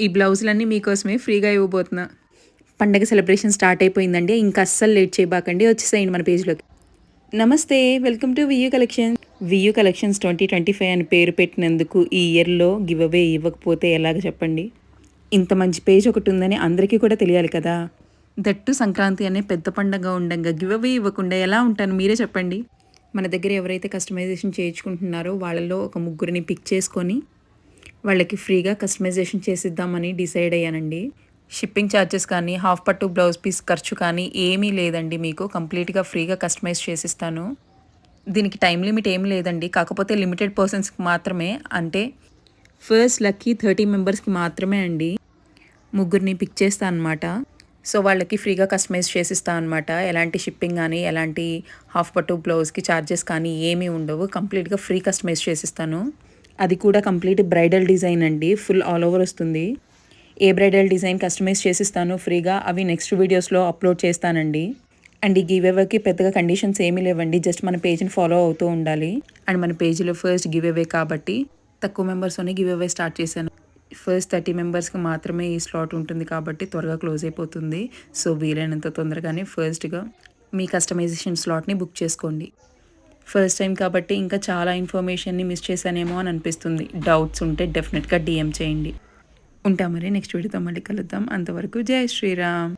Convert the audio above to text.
ఈ బ్లౌజులన్నీ మీకోసమే ఫ్రీగా ఇవ్వబోతున్నా. పండగ సెలబ్రేషన్ స్టార్ట్ అయిపోయిందండి. ఇంకా అస్సలు లేట్ చేయబాకండి. వచ్చేసేయండి మన పేజ్‌లోకి. నమస్తే. Welcome to Viyu collections. Viyu collections 2025 అని పేరు పెట్టినందుకు ఈ ఇయర్‌లో గివ్ అవే ఇవ్వకపోతే ఎలాగ చెప్పండి? ఇంత మంచి పేజ్ ఒకటుందని అందరికీ కూడా తెలియాలి కదా! దట్టు సంక్రాంతి అనే పెద్ద పండగ ఉండంగా గివ్ అవే ఇవ్వకుండా ఎలా ఉంటాను మీరే చెప్పండి? మన దగ్గర ఎవరైతే కస్టమైజేషన్ చేయించుకుంటున్నారో వాళ్ళలో ఒక ముగ్గురిని పిక్ చేసుకొని వాళ్ళకి ఫ్రీగా కస్టమైజేషన్ చేసిద్దామని డిసైడ్ అయ్యానండి. షిప్పింగ్ ఛార్జెస్ కానీ, హాఫ్ పట్టు బ్లౌజ్ పీస్ ఖర్చు కానీ ఏమీ లేదండి మీకు. కంప్లీట్‌గా ఫ్రీగా కస్టమైజ్ చేసిస్తాను. దీనికి టైమ్ లిమిట్ ఏమి లేదండి. కాకపోతే లిమిటెడ్ పర్సన్స్‌కి మాత్రమే. అంటే ఫస్ట్ లక్కీ 30 మెంబర్స్‌కి మాత్రమే అండి. ముగ్గురిని పిక్ చేస్తా అనమాట. సో, వాళ్ళకి ఫ్రీగా కస్టమైజ్ చేసిస్తా అనమాట. ఎలాంటి షిప్పింగ్ గానీ, ఎలాంటి హాఫ్ పట్టు బ్లౌజ్‌కి ఛార్జెస్ కానీ ఏమీ ఉండవు. కంప్లీట్‌గా ఫ్రీ కస్టమైజ్ చేసిస్తాను. అది కూడా కంప్లీట్ బ్రైడల్ డిజైన్ అండి. ఫుల్ ఆల్ ఓవర్ వస్తుంది. ఏ బ్రైడల్ డిజైన్ కస్టమైజ్ చేసిస్తాను ఫ్రీగా. అవి నెక్స్ట్ వీడియోస్‌లో అప్లోడ్ చేస్తానండి. అండ్ ఈ గివ్ అవేకి పెద్దగా కండిషన్స్ ఏమీ లేవండి. జస్ట్ మన పేజ్‌ని ఫాలో అవుతూ ఉండాలి. అండ్ మన పేజ్‌లో ఫస్ట్ గివ్ అవే కాబట్టి తక్కువ మెంబర్స్‌తోనే గివ్ అవే స్టార్ట్ చేశాను. ఫస్ట్ 30 మెంబర్స్‌కి మాత్రమే ఈ స్లాట్ ఉంటుంది కాబట్టి త్వరగా క్లోజ్ అయిపోతుంది. సో, వీలైనంత తొందరగానే ఫస్ట్‌గా మీ కస్టమైజేషన్ స్లాట్‌ని బుక్ చేసుకోండి. ఫస్ట్ టైం కాబట్టి ఇంకా చాలా ఇన్ఫర్మేషన్‌ని మిస్ చేశానేమో అని అనిపిస్తుంది. డౌట్స్ ఉంటే డెఫినెట్‌గా డీఎం చేయండి. ఉంటా మరి నెక్స్ట్ వీడియోతో మళ్ళీ కలుద్దాం. అంతవరకు జై శ్రీరామ్.